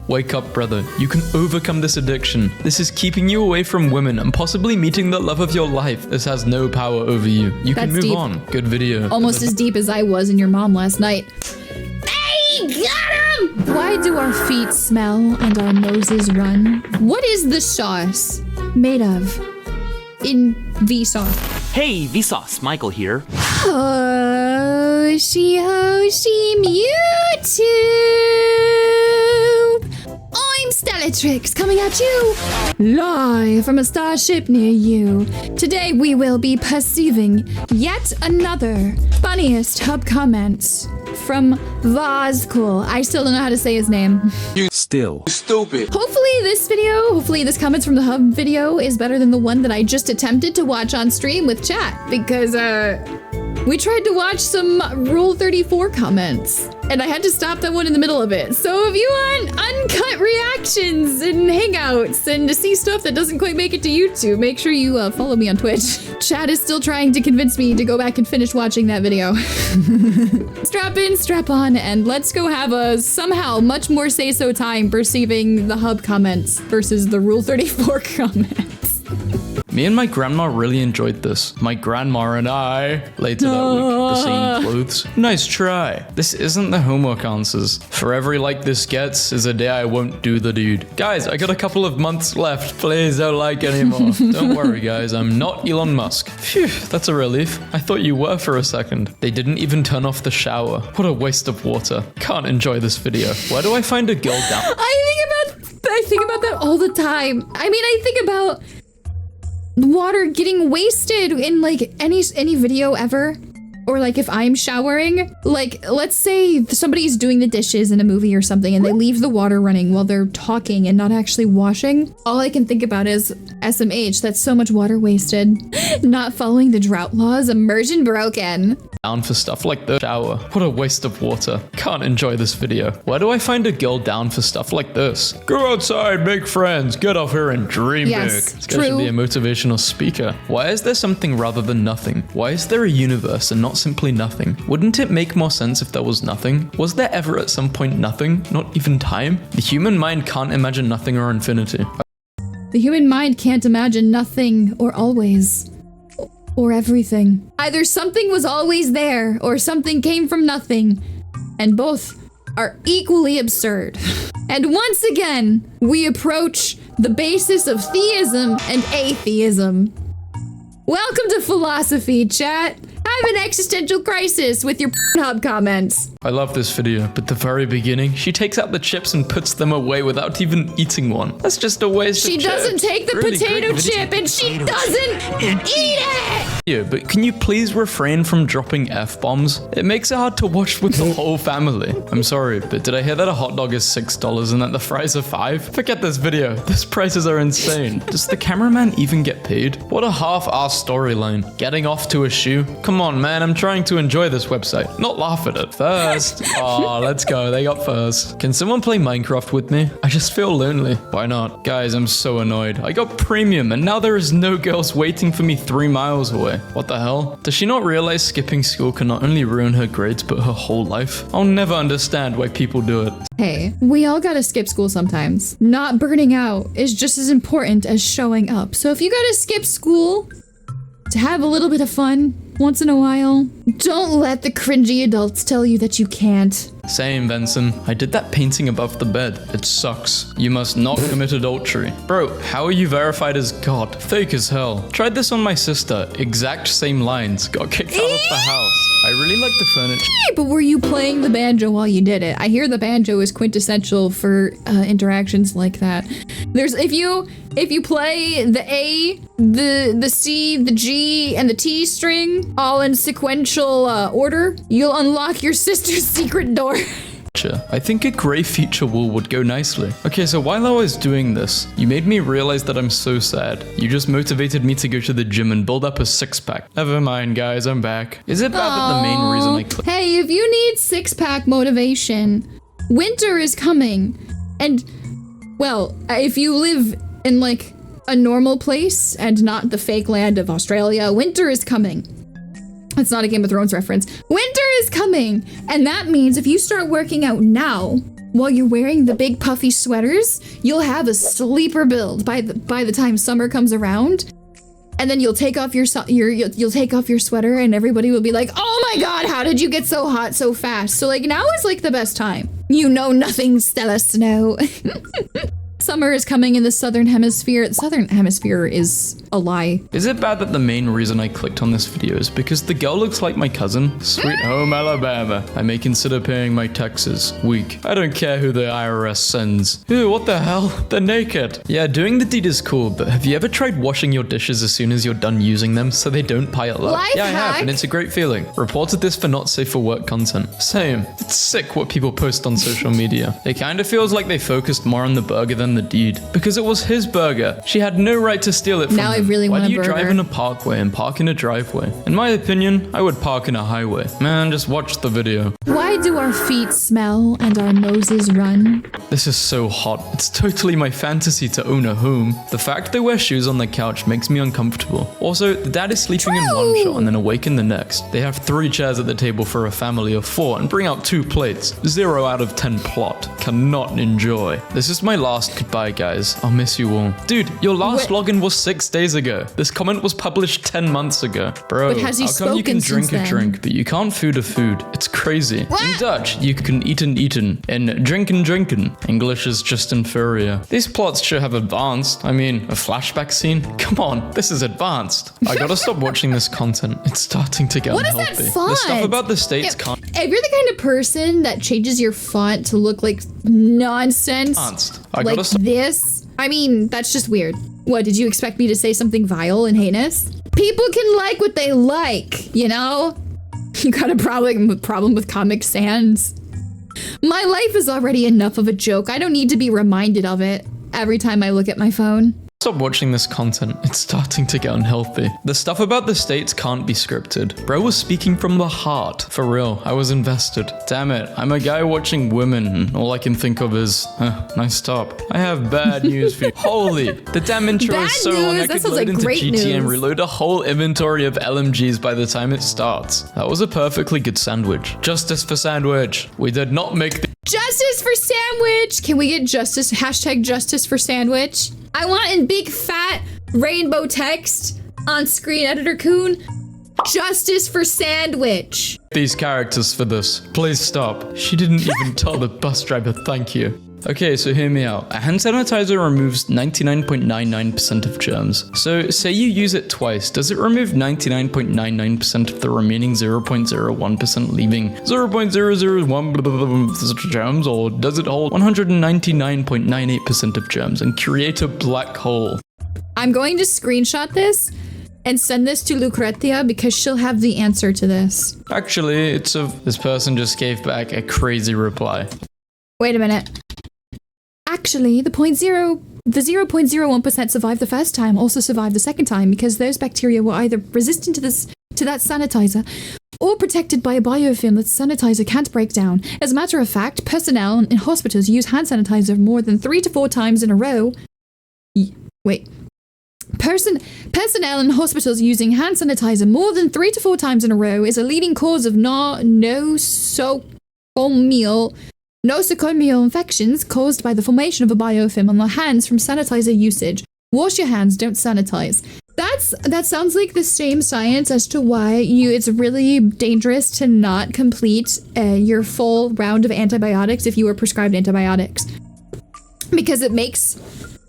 Wake up, brother. You can overcome this addiction. This is keeping you away from women and possibly meeting the love of your life. This has no power over you. You can move on. Good video. Almost as deep as I was in your mom last night. Hey, got him! Why do our feet smell and our noses run? What is the sauce made of in Vsauce? Hey, Vsauce, Michael here. Hoshi Mewtwo! I'm Stellatrix, coming at you live from a starship near you. Today we will be perceiving yet another funniest hub comments from Vaazkl. I still don't know how to say his name. You stupid. Hopefully this comments from the hub video is better than the one that I just attempted to watch on stream with chat, because we tried to watch some Rule 34 comments, and I had to stop that one in the middle of it. So if you want uncut reactions and hangouts and to see stuff that doesn't quite make it to YouTube, make sure you follow me on Twitch. Chat is still trying to convince me to go back and finish watching that video. Strap in, strap on, and let's go have a somehow much more say-so time perceiving the hub comments versus the Rule 34 comments. Me and my grandma really enjoyed this. My grandma and I, later that week, the same clothes. Nice try. This isn't the homework answers. For every like this gets is a day I won't do the dude. Guys, I got a couple of months left. Please don't like anymore. Don't worry, guys. I'm not Elon Musk. Phew, that's a relief. I thought you were for a second. They didn't even turn off the shower. What a waste of water. Can't enjoy this video. Where do I find a girl down? I think about that all the time. I mean, I think about water getting wasted in like any video ever, or like if I'm showering, like let's say somebody's doing the dishes in a movie or something and they leave the water running while they're talking and not actually washing. All I can think about is SMH, that's so much water wasted. Not following the drought laws, immersion broken. Down for stuff like the shower. What a waste of water. Can't enjoy this video. Where do I find a girl down for stuff like this? Go outside, make friends, get off here and dream big. This guy should be a motivational speaker. Why is there something rather than nothing? Why is there a universe and not simply nothing? Wouldn't it make more sense if there was nothing? Was there ever at some point nothing? Not even time? The human mind can't imagine nothing or infinity. The human mind can't imagine nothing or always. Or everything. Either something was always there, or something came from nothing. And both are equally absurd. And once again, we approach the basis of theism and atheism. Welcome to philosophy, chat. I have an existential crisis with your hub comments. I love this video, but the very beginning, she takes out the chips and puts them away without even eating one. That's just a waste of chips. She doesn't take the potato chip and she doesn't eat it! Yeah, but can you please refrain from dropping F-bombs? It makes it hard to watch with the whole family. I'm sorry, but did I hear that a hot dog is $6 and that the fries are $5? Forget this video. These prices are insane. Does the cameraman even get paid? What a half-assed storyline. Getting off to a shoe? Come on, man, I'm trying to enjoy this website, not laugh at it. First. Oh, let's go. They got first. Can someone play Minecraft with me? I just feel lonely. Why not? Guys, I'm so annoyed. I got premium and now there is no girls waiting for me 3 miles away. What the hell? Does she not realize skipping school can not only ruin her grades, but her whole life? I'll never understand why people do it. Hey, we all gotta skip school sometimes. Not burning out is just as important as showing up. So if you gotta skip school to have a little bit of fun once in a while, don't let the cringy adults tell you that you can't. Same, Benson. I did that painting above the bed. It sucks. You must not commit adultery. Bro, how are you verified as God? Fake as hell. Tried this on my sister. Exact same lines. Got kicked out of the house. I really like the furniture. But were you playing the banjo while you did it? I hear the banjo is quintessential for interactions like that. There's if you play the A, the C, the G, and the T string all in sequential order, you'll unlock your sister's secret door. I think a grey feature wall would go nicely. Okay, so while I was doing this, you made me realize that I'm so sad. You just motivated me to go to the gym and build up a six-pack. Never mind, guys, I'm back. Is it bad that the main reason I clicked? Hey, if you need six-pack motivation, winter is coming. And, well, if you live in, like, a normal place and not the fake land of Australia, winter is coming. It's not a Game of Thrones reference. Winter is coming, and that means if you start working out now, while you're wearing the big puffy sweaters, you'll have a sleeper build by the time summer comes around. And then you'll take off you'll take off your sweater and everybody will be like, "Oh my god, how did you get so hot so fast?" So like now is like the best time. You know nothing, Stella Snow. Summer is coming in the southern hemisphere. The southern hemisphere is a lie. Is it bad that the main reason I clicked on this video is because the girl looks like my cousin? Sweet home Alabama. I may consider paying my taxes. Weak. I don't care who the IRS sends. Ew, what the hell? They're naked. Yeah, doing the deed is cool, but have you ever tried washing your dishes as soon as you're done using them so they don't pile up? Life yeah, I have, hack. and it's a great feeling. Reported this for not safe for work content. Same. It's sick what people post on social media. It kind of feels like they focused more on the burger than the deed. Because it was his burger. She had no right to steal it from Now I him. really Why want a do you burger. drive in a parkway and park in a driveway? In my opinion, I would park in a highway. Man, just watch the video. Why do our feet smell and our noses run? This is so hot. It's totally my fantasy to own a home. The fact they wear shoes on the couch makes me uncomfortable. Also, the dad is sleeping in one shot and then awake in the next. They have 3 chairs at the table for a family of 4 and bring out 2 plates. 0 out of 10 plot. Cannot enjoy. This is my last goodbye, guys. I'll miss you all. Dude, your last login was 6 days ago. This comment was published 10 months ago. Bro, But has he how come you can spoken drink since a then? drink, but you can't food a food? It's crazy. What? In Dutch, you can eaten, and drinkin'. English is just inferior. These plots should have advanced. I mean, a flashback scene? Come on, this is advanced. I gotta stop watching this content. It's starting to get What is unhealthy. that font? The stuff about the states can't If you're the kind of person that changes your font to look like nonsense, I like gotta stop. this, I mean, that's just weird. What, did you expect me to say something vile and heinous? People can like what they like, you know? You got a problem with Comic Sans? My life is already enough of a joke. I don't need to be reminded of it every time I look at my phone. Stop watching this content. It's starting to get unhealthy. The stuff about the states can't be scripted. Bro was speaking from the heart. For real, I was invested. Damn it, I'm a guy watching women and all I can think of is, nice stop. I have bad news for you. Holy, the damn intro Bad is so long news? I That could sounds load like into great GT and news. reload a whole inventory of LMGs by the time it starts. That was a perfectly good sandwich. Justice for sandwich. We did not make the Justice for sandwich! Can we get justice, hashtag justice for sandwich? I want in big fat rainbow text on screen, Editor Coon. Justice for sandwich. these characters for this. Please stop. She didn't even tell the bus driver thank you. Okay, so hear me out. A hand sanitizer removes 99.99% of germs. So say you use it twice, does it remove 99.99% of the remaining 0.01%, leaving 0.001 germs, or does it hold 199.98% of germs and create a black hole? I'm going to screenshot this and send this to Lucretia because she'll have the answer to this. Actually, this person just gave back a crazy reply. Wait a minute. Actually, the 0.01% survived the first time, also survived the second time because those bacteria were either resistant to that sanitizer or protected by a biofilm that the sanitizer can't break down. As a matter of fact, personnel in hospitals use hand sanitizer more than 3 to 4 times in a row. Personnel in hospitals using hand sanitizer more than 3 to 4 times in a row is a leading cause of nosocomial infections caused by the formation of a biofilm on the hands from sanitizer usage. Wash your hands, don't sanitize. That sounds like the same science as to why it's really dangerous to not complete your full round of antibiotics if you are prescribed antibiotics. Because it makes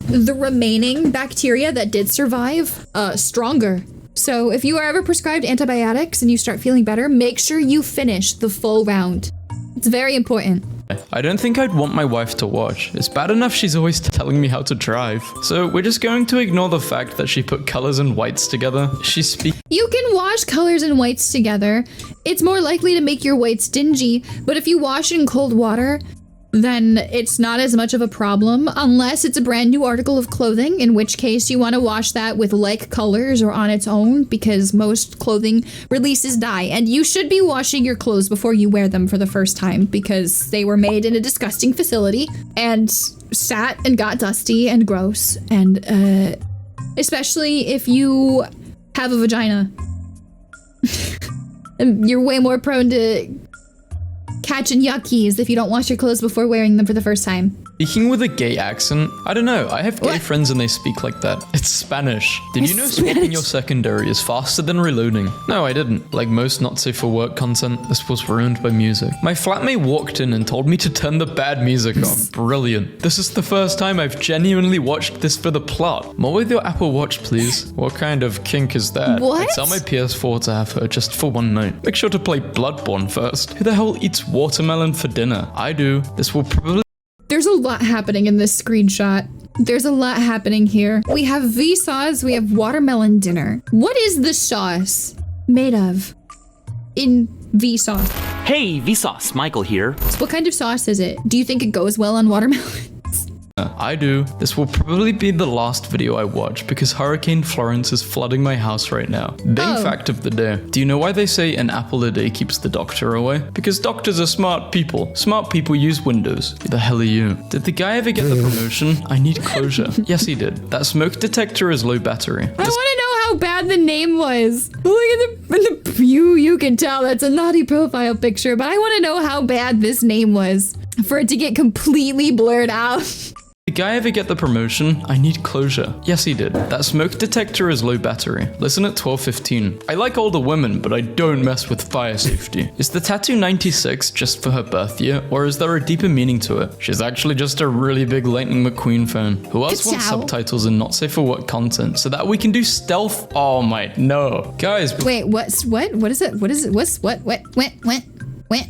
the remaining bacteria that did survive stronger. So if you are ever prescribed antibiotics and you start feeling better, make sure you finish the full round. It's very important. I don't think I'd want my wife to watch. It's bad enough she's always telling me how to drive. So we're just going to ignore the fact that she put colors and whites together. You can wash colors and whites together. It's more likely to make your whites dingy, but if you wash it in cold water, then it's not as much of a problem unless it's a brand new article of clothing, in which case you want to wash that with like colors or on its own because most clothing releases dye, and you should be washing your clothes before you wear them for the first time because they were made in a disgusting facility and sat and got dusty and gross, and especially if you have a vagina. You're way more prone to catching yuckies if you don't wash your clothes before wearing them for the first time. Speaking with a gay accent? I don't know. I have gay What? friends and they speak like that. It's Spanish. Did you know It's swapping Spanish. your secondary is faster than reloading? No, I didn't. Like most not safe for work content, this was ruined by music. My flatmate walked in and told me to turn the bad music on. Brilliant. This is the first time I've genuinely watched this for the plot. More with your Apple Watch, please. What kind of kink is that? What? I'd sell my PS4 to have her just for one night. Make sure to play Bloodborne first. Who the hell eats watermelon for dinner? I do. This will probably There's a lot happening in this screenshot. There's a lot happening here. We have Vsauce, we have watermelon dinner. What is the sauce made of in Vsauce? Hey, Vsauce, Michael here. What kind of sauce is it? Do you think it goes well on watermelon? I do. This will probably be the last video I watch because Hurricane Florence is flooding my house right now. Big Oh. fact of the day. Do you know why they say an apple a day keeps the doctor away? Because doctors are smart people. Smart people use Windows. Who the hell are you? Did the guy ever get the promotion? I need closure. Yes, he did. That smoke detector is low battery. I want to know how bad the name was. Look at the you can tell that's a naughty profile picture, but I want to know how bad this name was for it to get completely blurred out. Did the guy ever get the promotion? I need closure. Yes, he did. That smoke detector is low battery. Listen at 12:15. I like older women, but I don't mess with fire safety. Is the tattoo 96 just for her birth year, or is there a deeper meaning to it? She's actually just a really big Lightning McQueen fan. Who else wants Ka-chow. subtitles and not safe for work content so that we can do stealth? Oh my, no. Guys, Wait, what is it? What?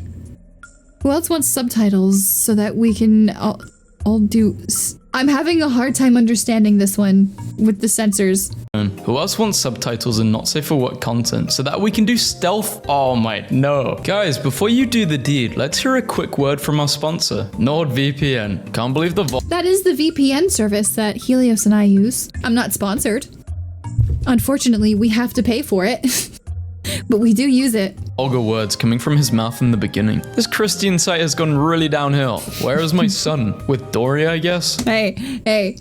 Who else wants subtitles so that we can all do... I'm having a hard time understanding this one with the censors. who else wants subtitles and not safe for work content so that we can do stealth? Oh my, no. Guys, before you do the deed, let's hear a quick word from our sponsor, NordVPN. Can't believe the That is the VPN service that Helios and I use. I'm not sponsored. Unfortunately, we have to pay for it. But we do use it. vulgar words coming from his mouth in the beginning. This Christian site has gone really downhill. Where is my son? With Dory, I guess? Hey,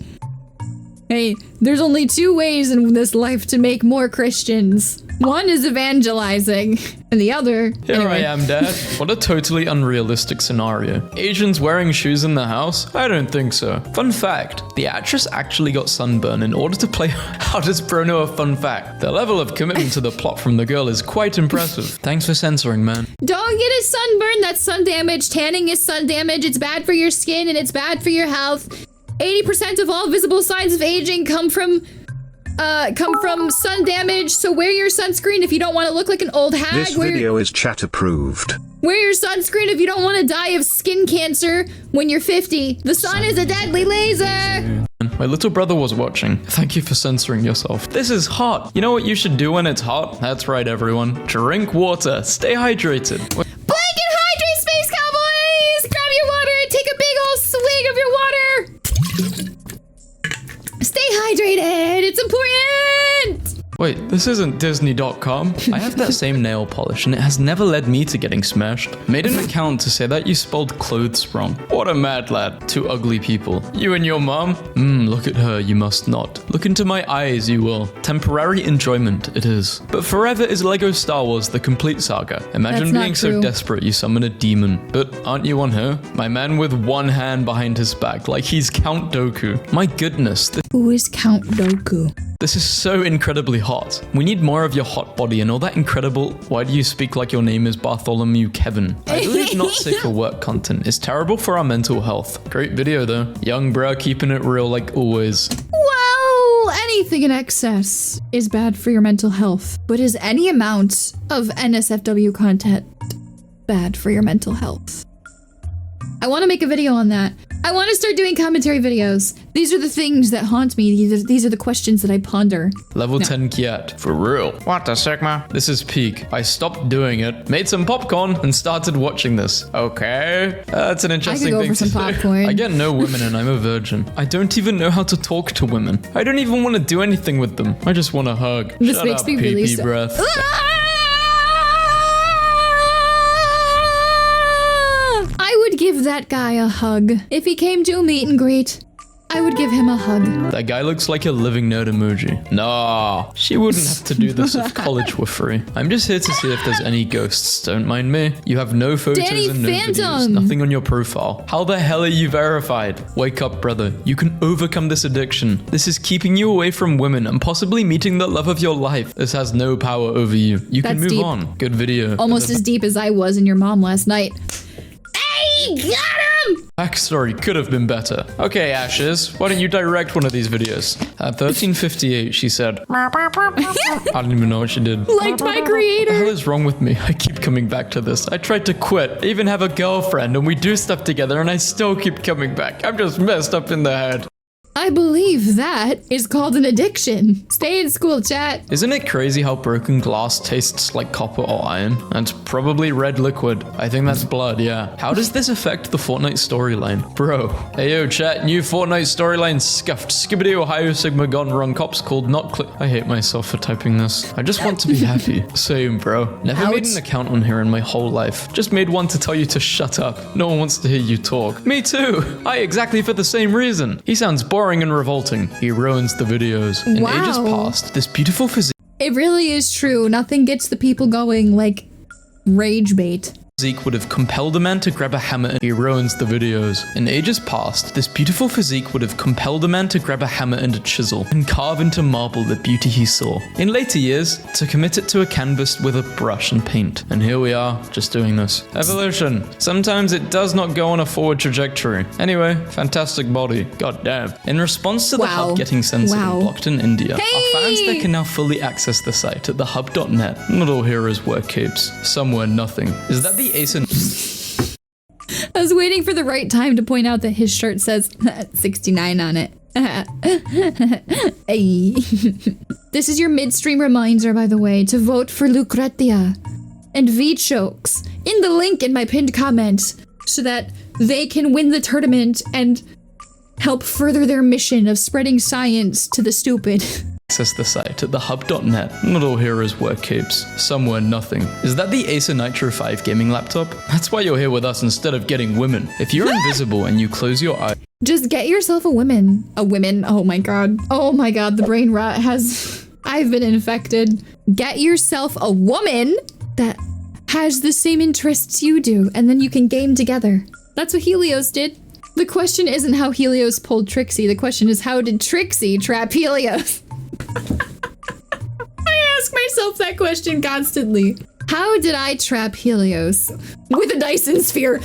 there's only two ways in this life to make more Christians. One is evangelizing, and the other... Here I am, Dad. What a totally unrealistic scenario. Asians wearing shoes in the house? I don't think so. Fun fact, the actress actually got sunburn in order to play How Does Bro Know a Fun Fact? The level of commitment to the plot from the girl is quite impressive. Thanks for censoring, man. Don't get a sunburn, that's sun damage. Tanning is sun damage. It's bad for your skin and it's bad for your health. 80% of all visible signs of aging come from sun damage, so wear your sunscreen if you don't want to look like an old hag. This video is chat approved. Wear your sunscreen if you don't want to die of skin cancer when you're 50. The sun is a deadly laser! My little brother was watching. Thank you for censoring yourself. This is hot. You know what you should do when it's hot? That's right, everyone. Drink water. Stay hydrated. Blanket hydrate, Space Cowboys! Grab your water and take a big old swig of your water! Stay hydrated! It's important! Wait, this isn't Disney.com. I have that same nail polish and it has never led me to getting smashed. Made an account to say that you spelled clothes wrong. What a mad lad. Two ugly people. You and your mom? Look at her, you must not. Look into my eyes, you will. Temporary enjoyment, it is. But forever is Lego Star Wars The Complete Saga. Imagine That's not being so true. desperate you summon a demon. But aren't you on her? My man with one hand behind his back, like he's Count Dooku. My goodness, Who is Count Dooku? this is so incredibly hot. We need more of your hot body and all that incredible, why do you speak like your name is Bartholomew Kevin? I believe not safe for work content is terrible for our mental health. Great video though. Young bro keeping it real like always. Well, anything in excess is bad for your mental health. But is any amount of NSFW content bad for your mental health? I want to make a video on that. I want to start doing commentary videos. These are the things that haunt me. These are the questions that I ponder. Level 10 Kiat. For real. What the Sigma? This is peak. I stopped doing it, made some popcorn, and started watching this. Okay. That's an interesting go thing for some to do. popcorn. I get no women and I'm a virgin. I don't even know how to talk to women. I don't even want to do anything with them. I just want to hug. This Shut makes up, me really pee-pee breath. I would give that guy a hug if he came to a meet and greet. I would give him a hug. That guy looks like a living nerd emoji. Nah, she wouldn't have to do this if college were free. I'm just here to see if there's any ghosts. Don't mind me. You have no photos Danny and no videos. Phantom. Nothing on your profile. How the hell are you verified? Wake up, brother. You can overcome this addiction. This is keeping you away from women and possibly meeting the love of your life. This has no power over you. You can That's move deep. on. Good video. Almost as deep as I was in your mom last night. Hey, got him! Backstory could have been better. Okay, Ashes, why don't you direct one of these videos? At 13:58, she said, I don't even know what she did. Liked my What the hell creator. is wrong with me? I keep coming back to this. I tried to quit. I even have a girlfriend and we do stuff together and I still keep coming back. I'm just messed up in the head. I believe that is called an addiction. Stay in school, chat. Isn't it crazy how broken glass tastes like copper or iron? That's probably red liquid. I think that's blood, yeah. How does this affect the Fortnite storyline? Bro. Hey yo, chat, new Fortnite storyline scuffed. Skibbity Ohio Sigma gone wrong cops called not click. I hate myself for typing this. I just want to be happy. Same, bro. Never made an account on here in my whole life. Just made one to tell you to shut up. No one wants to hear you talk. Me too. Exactly for the same reason. He sounds boring and revolting. He ruins the videos. In ages Wow. past, this beautiful physique It really is true. Nothing gets the people going like rage bait. would have compelled a man to grab a hammer and he ruins the videos. In ages past, this beautiful physique would have compelled a man to grab a hammer and a chisel and carve into marble the beauty he saw. In later years, to commit it to a canvas with a brush and paint. And here we are, just doing this. Evolution. Sometimes it does not go on a forward trajectory. Anyway, fantastic body. God damn. In response to the Wow. hub getting censored Wow. and blocked in India, our fans Hey! there can now fully access the site at thehub.net. Not all heroes wear capes. Some wear nothing. Is that the ace in... I was waiting for the right time to point out that his shirt says 69 on it. Hey. This is your midstream reminder, by the way, to vote for Lucretia and V-Chokes in the link in my pinned comment so that they can win the tournament and help further their mission of spreading science to the stupid. Access the site at thehub.net. Not all heroes wear capes. Some wear nothing. Is that the Acer Nitro 5 gaming laptop? That's why you're here with us instead of getting women. If you're invisible and you close your eyes... Just get yourself a woman. A woman. Oh my god. Oh my god, the brain rot has... I've been infected. Get yourself a woman that has the same interests you do, and then you can game together. That's what Helios did. The question isn't how Helios pulled Trixie. The question is how did Trixie trap Helios? I ask myself that question constantly. How did I trap Helios? With a Dyson sphere.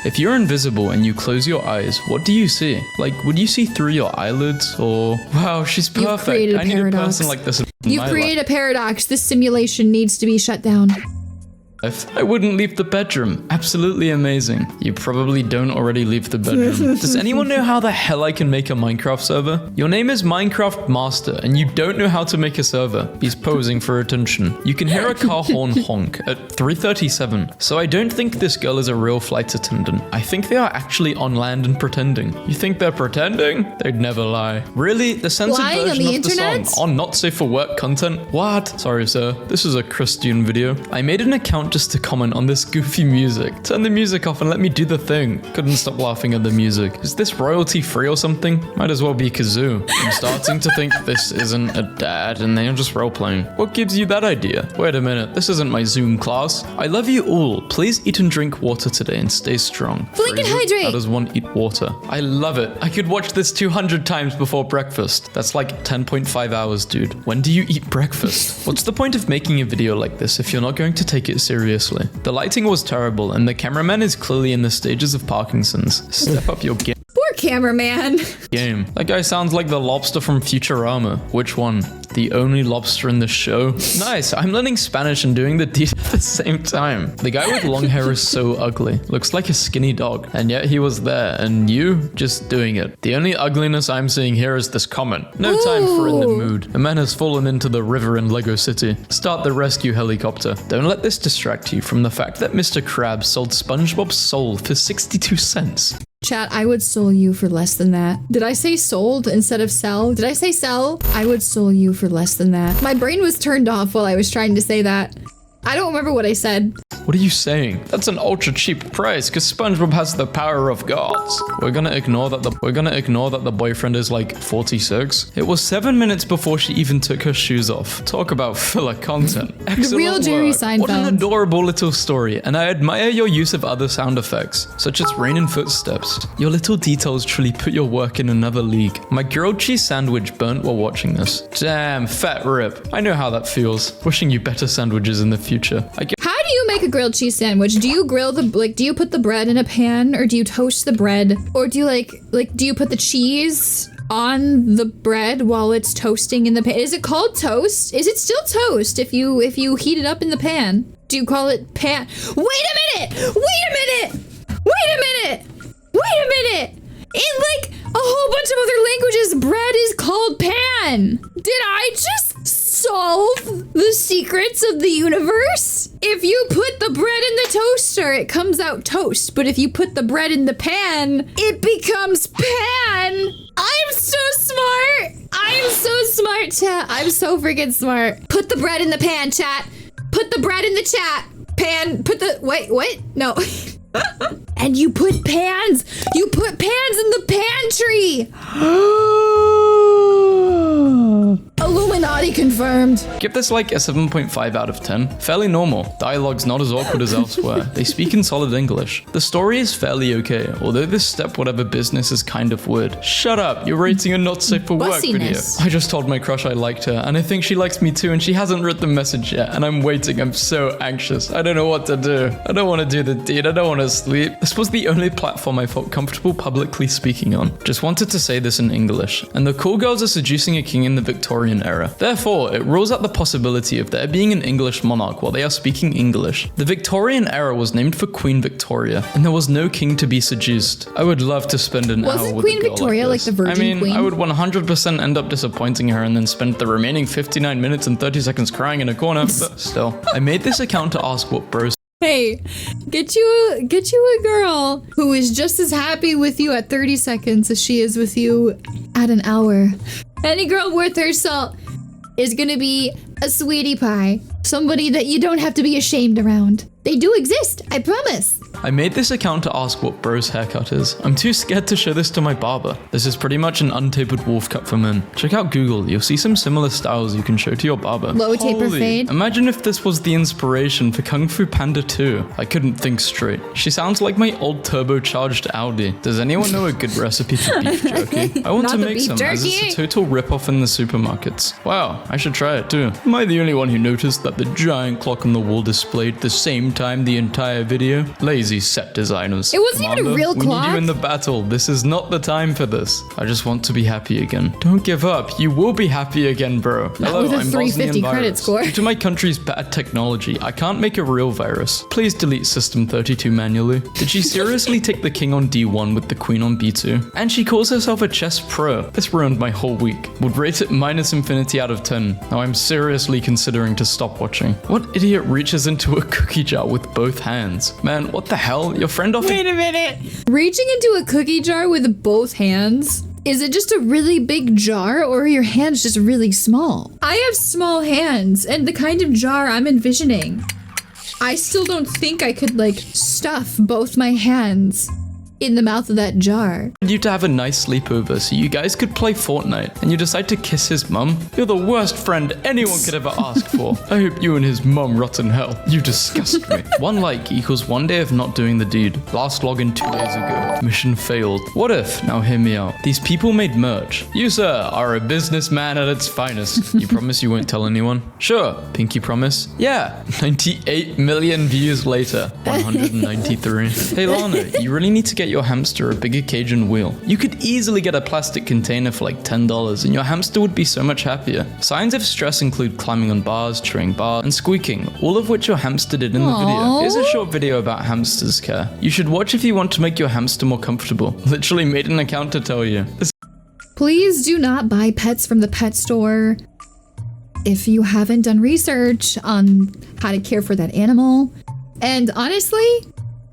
If you're invisible and you close your eyes, what do you see? Like, would you see through your eyelids? Or, wow, she's perfect. created a I need a paradox. person like this in You my create a paradox. This simulation needs to be shut down. life. I wouldn't leave the bedroom. Absolutely amazing. You probably don't already leave the bedroom. Does anyone know how the hell I can make a Minecraft server? Your name is Minecraft Master and you don't know how to make a server. He's posing for attention. You can hear a car horn honk at 3:37. So I don't think this girl is a real flight attendant. I think they are actually on land and pretending. You think they're pretending? They'd never lie. Really? The censored Lying on version the of the internet? song on not safe for work content? What? Sorry, sir. This is a Christian video. I made an account just to comment on this goofy music. Turn the music off and let me do the thing. Couldn't stop laughing at the music. Is this royalty free or something? Might as well be Kazoo. I'm starting to think this isn't a dad and they're just role-playing. What gives you that idea? Wait a minute, this isn't my Zoom class. I love you all. Please eat and drink water today and stay strong. Blink and Phrase it, hydrate. How does one eat water? I love it. I could watch this 200 times before breakfast. That's like 10.5 hours, dude. When do you eat breakfast? What's the point of making a video like this if you're not going to take it seriously? The lighting was terrible and the cameraman is clearly in the stages of Parkinson's. Step up your Poor cameraman. game. That guy sounds like the lobster from Futurama. Which one? The only lobster in the show? Nice, I'm learning Spanish and doing the deed at the same time. The guy with long hair is so ugly. Looks like a skinny dog. And yet he was there, and you just doing it. The only ugliness I'm seeing here is this comment. No time for in the Ooh. mood. A man has fallen into the river in Lego City. Start the rescue helicopter. Don't let this distract you from the fact that Mr. Krabs sold SpongeBob's soul for 62 cents. Chat, I would soul you for less than that. Did I say sold instead of sell? Did I say sell? I would soul you for less than that. My brain was turned off while I was trying to say that. I don't remember what I said. What are you saying? That's an ultra cheap price because SpongeBob has the power of gods. We're gonna ignore that the boyfriend is like 46. It was 7 minutes before she even took her shoes off. Talk about filler content. Excellent The real Jerry work. Seinfeld. What an adorable little story, and I admire your use of other sound effects, such as rain and footsteps. Your little details truly put your work in another league. My grilled cheese sandwich burnt while watching this. Damn, fat rip. I know how that feels. Wishing you better sandwiches in the future. How do you make a grilled cheese sandwich? Do you grill do you put the bread in a pan, or do you toast the bread? Or do you do you put the cheese on the bread while it's toasting in the pan? Is it called toast? Is it still toast if you heat it up in the pan? Do you call it pan? Wait a minute! In like a whole bunch of other languages, bread is called pan. Did I just solve the secrets of the universe? If you put the bread in the toaster, it comes out toast. But if you put the bread in the pan, it becomes pan. I'm so smart, chat. I'm so freaking smart. Put the bread in the pan, chat. Put the bread in the chat. Pan, wait, what? No. And you put pans in the pantry. Illuminati confirmed. Give this like a 7.5 out of 10. Fairly normal. Dialogue's not as awkward as elsewhere. They speak in solid English. The story is fairly okay, although this step whatever business is kind of weird. Shut up, you're rating a not safe for work video. Bussiness. I just told my crush I liked her, and I think she likes me too, and she hasn't read the message yet, and I'm waiting. I'm so anxious. I don't know what to do. I don't want to do the deed. I don't want to sleep. This was the only platform I felt comfortable publicly speaking on. Just wanted to say this in English. And the cool girls are seducing a king in the Victorian era. Therefore, it rules out the possibility of there being an English monarch while they are speaking English. The Victorian era was named for Queen Victoria, and there was no king to be seduced. I would love to spend an hour with Queen a girl Victoria like this. like the Virgin Queen? I would 100% end up disappointing her and then spend the remaining 59 minutes and 30 seconds crying in a corner, but still. I made this account to ask what bros. Hey, get you a girl who is just as happy with you at 30 seconds as she is with you at an hour. Any girl worth her salt is gonna be a sweetie pie. Somebody that you don't have to be ashamed around. They do exist, I promise. I made this account to ask what bro's haircut is. I'm too scared to show this to my barber. This is pretty much an untapered wolf cut for men. Check out Google, you'll see some similar styles you can show to your barber. Low taper fade. Imagine if this was the inspiration for Kung Fu Panda 2. I couldn't think straight. She sounds like my old turbocharged Audi. Does anyone know a good recipe for beef jerky? I want to make some, as it's a total ripoff in the supermarkets. Wow, I should try it too. Am I the only one who noticed that the giant clock on the wall displayed the same time the entire video? Lazy set designers. It wasn't even a real we clock. need you in the battle. This is not the time for this. I just want to be happy again. Don't give up. You will be happy again, bro. Hello, with a I'm 350 Bosnian credit virus. score. Due to my country's bad technology, I can't make a real virus. Please delete System 32 manually. Did she seriously take the king on D1 with the queen on B2? And she calls herself a chess pro. This ruined my whole week. Would rate it -infinity out of 10. Now I'm seriously considering to stop watching. What idiot reaches into a cookie jar with both hands? Man, what the hell? Your friend offered— Wait a minute. Reaching into a cookie jar with both hands? Is it just a really big jar, or are your hands just really small? I have small hands, and the kind of jar I'm envisioning, I still don't think I could stuff both my hands in the mouth of that jar. you to have a nice sleepover so you guys could play Fortnite, and you decide to kiss his mum. You're the worst friend anyone could ever ask for. I hope you and his mum rot in hell. You disgust me. 1 like equals 1 day of not doing the deed. Last login 2 days ago. Mission failed. What if? Now hear me out. These people made merch. You, sir, are a businessman at its finest. You promise you won't tell anyone? Sure. Pinky promise? Yeah. 98 million views later. 193. Hey Lana, you really need to get your hamster a bigger cage and wheel. You could easily get a plastic container for like $10 and your hamster would be so much happier. Signs of stress include climbing on bars, chewing bars, and squeaking, all of which your hamster did in the video. Here's a short video about hamsters care. You should watch if you want to make your hamster more comfortable. Literally made an account to tell you. Please do not buy pets from the pet store if you haven't done research on how to care for that animal. And honestly,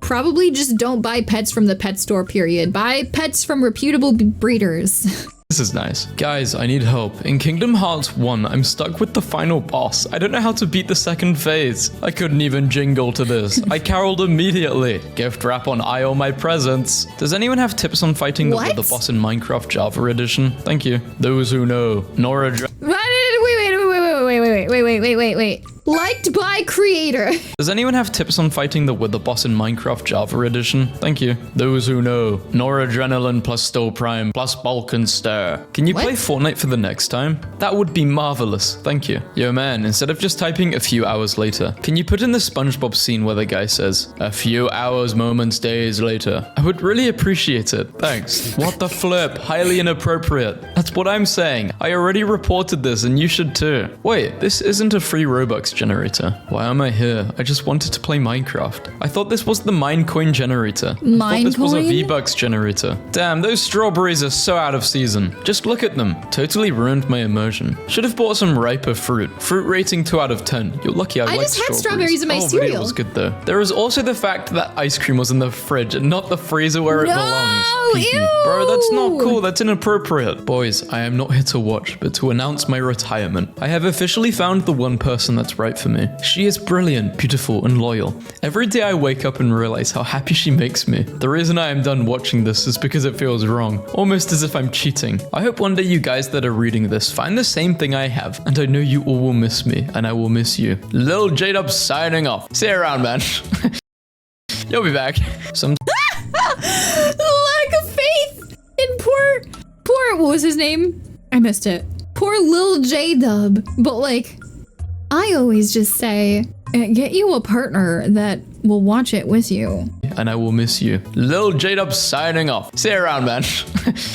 probably just don't buy pets from the pet store, period. Buy pets from reputable breeders. This is nice. Guys, I need help. In Kingdom Hearts 1, I'm stuck with the final boss. I don't know how to beat the second phase. I couldn't even jingle to this. I caroled immediately. Gift wrap on I owe my presents. Does anyone have tips on fighting the Wither boss in Minecraft Java Edition? Thank you. Those who know. Nora. Wait. Liked by creator. Does anyone have tips on fighting the Wither boss in Minecraft Java Edition? Thank you. Those who know. Noradrenaline plus Stow Prime plus Bulk and Stir. Can you play Fortnite for the next time? That would be marvelous. Thank you. Yo man, instead of just typing a few hours later, can you put in the SpongeBob scene where the guy says, a few hours, moments, days later? I would really appreciate it. Thanks. What the flip? Highly inappropriate. That's what I'm saying. I already reported this and you should too. Wait, this isn't a free Robux generator. Why am I here? I just wanted to play Minecraft. I thought this was the Minecoin generator. I thought this was a V-Bucks generator. Damn, those strawberries are so out of season. Just look at them. Totally ruined my immersion. Should have bought some riper fruit. Fruit rating 2 out of 10. You're lucky I like just had strawberries in my cereal. Video was good though. There is also the fact that ice cream was in the fridge and not the freezer where it belongs. Ew. Bro, that's not cool. That's inappropriate. Boys, I am not here to watch, but to announce my retirement. I have officially found the one person that's right for me. She is brilliant, beautiful, and loyal. Every day I wake up and realize how happy she makes me. The reason I am done watching this is because it feels wrong, almost as if I'm cheating. I hope one day you guys that are reading this find the same thing I have, and I know you all will miss me, and I will miss you. Lil J-Dub signing off. See you around, man. You'll be back. Lack of faith in poor, what was his name? I missed it. Poor Lil J-Dub. But like, I always just say, get you a partner that will watch it with you. And I will miss you. Lil J-Dub signing off. See you around, man.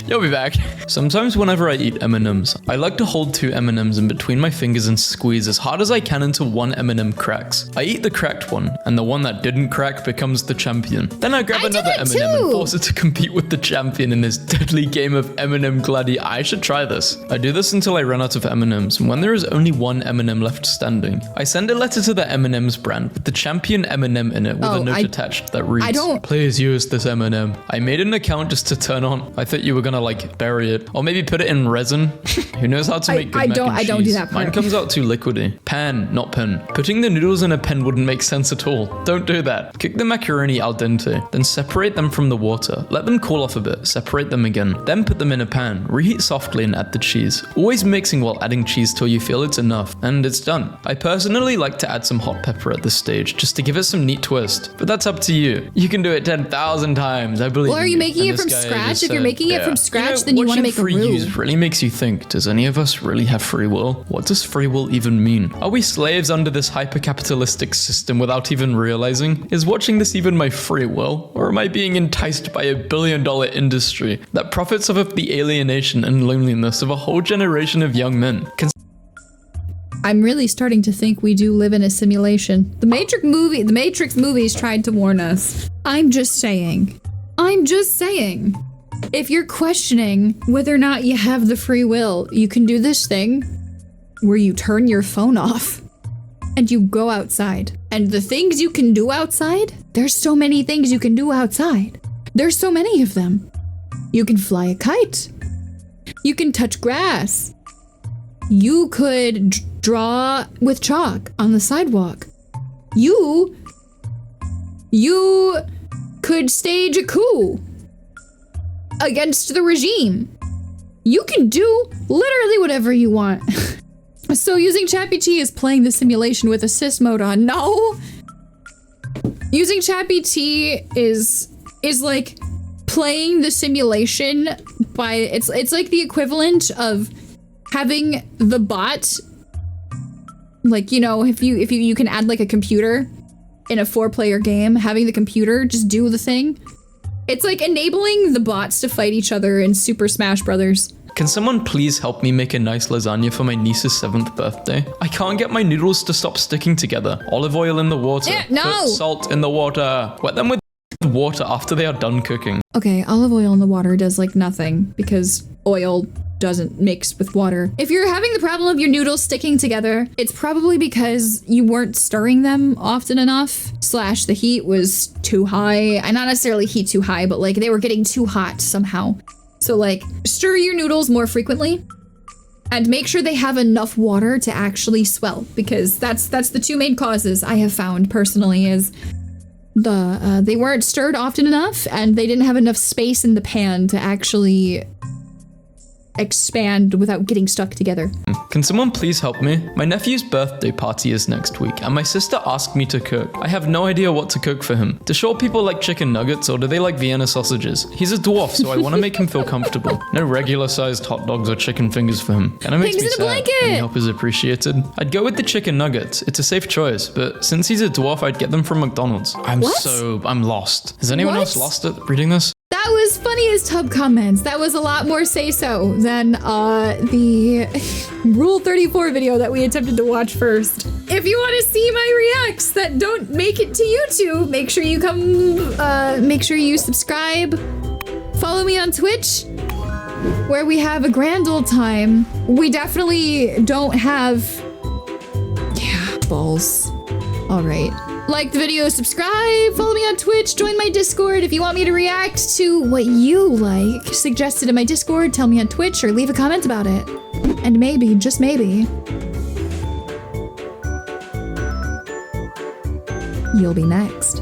You'll be back. Sometimes whenever I eat M&Ms, I like to hold 2 M&Ms in between my fingers and squeeze as hard as I can until one M&M cracks. I eat the cracked one, and the one that didn't crack becomes the champion. Then I grab another M&M and force it to compete with the champion in this deadly game of M&M Gladi. I should try this. I do this until I run out of M&Ms, and when there is only one M&M left standing, I send a letter to the M&M's brand with the champion M&M in it with a note attached that reads, please use this M&M. I made an account just to turn on. I thought you were gonna like bury it or maybe put it in resin. Who knows how to make good mac and cheese? I don't do that part. Mine comes out too liquidy. Pan, not pen. Putting the noodles in a pen wouldn't make sense at all. Don't do that. Cook the macaroni al dente, then separate them from the water. Let them cool off a bit, separate them again. Then put them in a pan, reheat softly and add the cheese. Always mixing while adding cheese till you feel it's enough, and it's done. I personally like to add some hot pepper at this stage, just to give it some neat twist. But that's up to you. You can do it 10,000 times, I believe. Well, are you making it from scratch? If you're making it from scratch, then you want to make a roux. Watching free use really makes you think, does any of us really have free will? What does free will even mean? Are we slaves under this hyper-capitalistic system without even realizing? Is watching this even my free will? Or am I being enticed by a billion-dollar industry that profits off of the alienation and loneliness of a whole generation of young men? I'm really starting to think we do live in a simulation. The Matrix movies tried to warn us. I'm just saying. If you're questioning whether or not you have the free will, you can do this thing where you turn your phone off and you go outside. And the things you can do outside, there's so many things you can do outside. There's so many of them. You can fly a kite. You can touch grass. You could draw with chalk on the sidewalk. You could stage a coup against the regime. You can do literally whatever you want. So using ChatGPT is playing the simulation with assist mode on. No! Using ChatGPT is like playing the simulation by, it's like the equivalent of having the bot, like, you know, if you can add like a computer in a 4-player game, having the computer just do the thing. It's like enabling the bots to fight each other in Super Smash Brothers. Can someone please help me make a nice lasagna for my niece's 7th birthday? I can't get my noodles to stop sticking together. Olive oil in the water. No! Put salt in the water. Wet them with water after they are done cooking. Okay, olive oil in the water does like nothing because oil doesn't mix with water. If you're having the problem of your noodles sticking together, it's probably because you weren't stirring them often enough, / the heat was too high. Not necessarily heat too high, but like they were getting too hot somehow. So like, stir your noodles more frequently and make sure they have enough water to actually swell, because that's the two main causes I have found personally is they weren't stirred often enough and they didn't have enough space in the pan to actually expand without getting stuck together. Can someone please help me? My nephew's birthday party is next week, and my sister asked me to cook. I have no idea what to cook for him. Do short people like chicken nuggets, or do they like Vienna sausages? He's a dwarf, so I want to make him feel comfortable. No regular-sized hot dogs or chicken fingers for him. Kinda makes me sad. Any help is appreciated. I'd go with the chicken nuggets. It's a safe choice, but since he's a dwarf, I'd get them from McDonald's. I'm lost. Is anyone else lost at reading this? That was funny as tub comments. That was a lot more say-so than the Rule 34 video that we attempted to watch first. If you want to see my reacts that don't make it to YouTube, make sure you make sure you subscribe. Follow me on Twitch, where we have a grand old time. We definitely don't have... Yeah, balls. All right. Like the video, subscribe, follow me on Twitch, join my Discord. If you want me to react to what you like suggested in my Discord, tell me on Twitch or leave a comment about it. And maybe, just maybe, you'll be next.